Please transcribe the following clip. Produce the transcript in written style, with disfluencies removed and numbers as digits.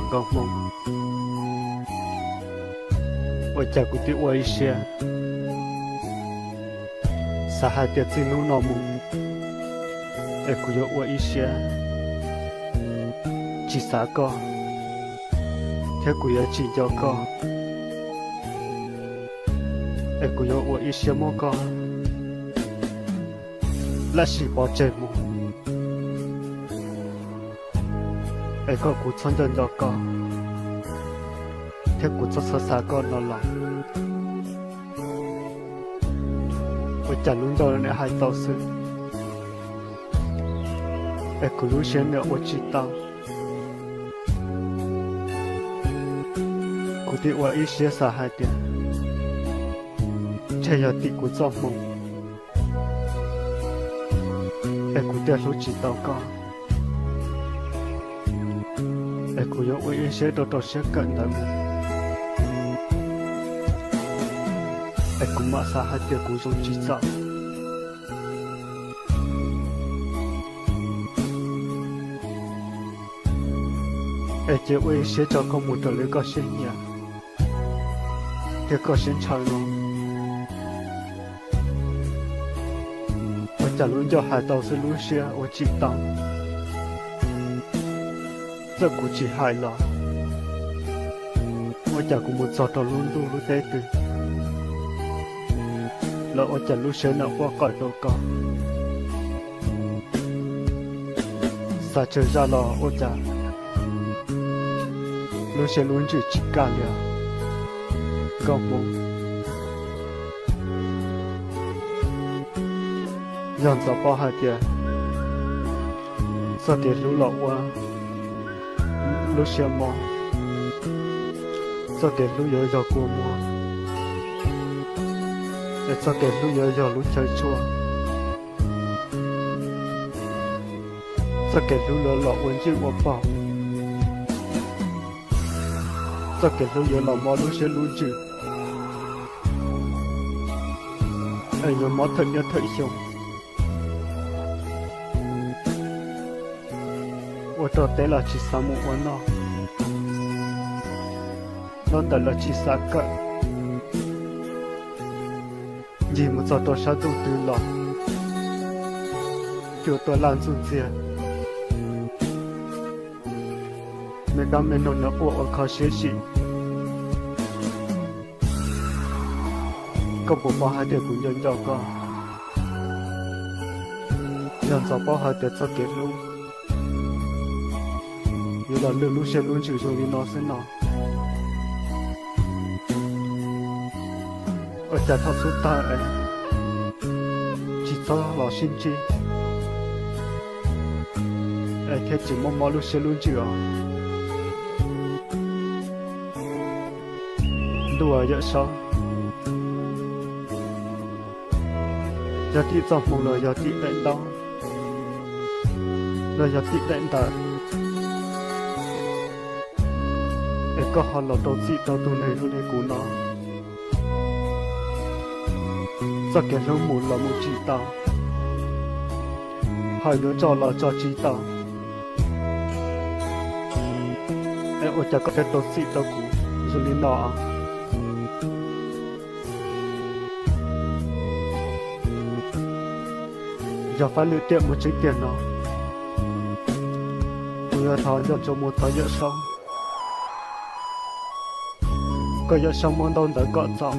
高梦，我家古地我一些，撒海点子努脑梦，哎古有我一些，几啥个，天古有几叫个，哎古有我一些么个，那是保证么？ไอ้ก็กูชนจนจอก็เทกูจะสาก็นอนหลับ我假如到了你还倒是哎กูรู้เช่นเนี่ย我知道กูที่ว่า一些สาหัส点ใช่ยาติกูจอมมึงไอ้กูเดี๋ยวรู้知道ก็ไอ้กูยกไว้เสียตัวเสียกันแต่ไอ้กูมาสาหัสเดียวกูรู้จีจ้าไอ้เจ้าไว้เสียจากข้อมูลตัวเล็กก็เสียเนี่ยเด็กก็เสียชายลง我假如要海盗是路线我知道这估计害了，我家姑母找到路得的，แล้ว我家路线那我改到个，啥车下了我家，路线路就去干了，搞么？让早包下点，啥点路了我。lúc xe mò sao kể lúc nhớ giờ của mò để sao kể lúc nhớ giờ lúc chơi chua sao kể lúc nhớ lọ quên chữ một bảo sao kể lúc nhớ lọ mò lúc xe lúc chữ anh nhớ mò thật nhớ thật xong我到底了去啥么玩呢？弄得了去啥个？你们找到啥都对了，就多烂中间。没干没弄的我靠学习，个不包还得不人要个，人找包还得做给路。有了路路线路就从你那身上，我在他出大哎，只找老心机，哎，天只么马路线路就啊，路啊也少，要地藏梦了要地人道，了要地人道。ก็หอเราตัวจีตัวตัวในรู้ในกูนอจะเกิดรู้หมุนเรามุจีตาหายรู้จอเราจอจีตาไอ้โอจะก็เป็นตัวจีตัวกูรู้ในนออย่าฟันเลือดเตี้ยมันจะเตี้ยนอกูอยากทออยากจมูกทอเยอะซ้อก็要上梦到的高照。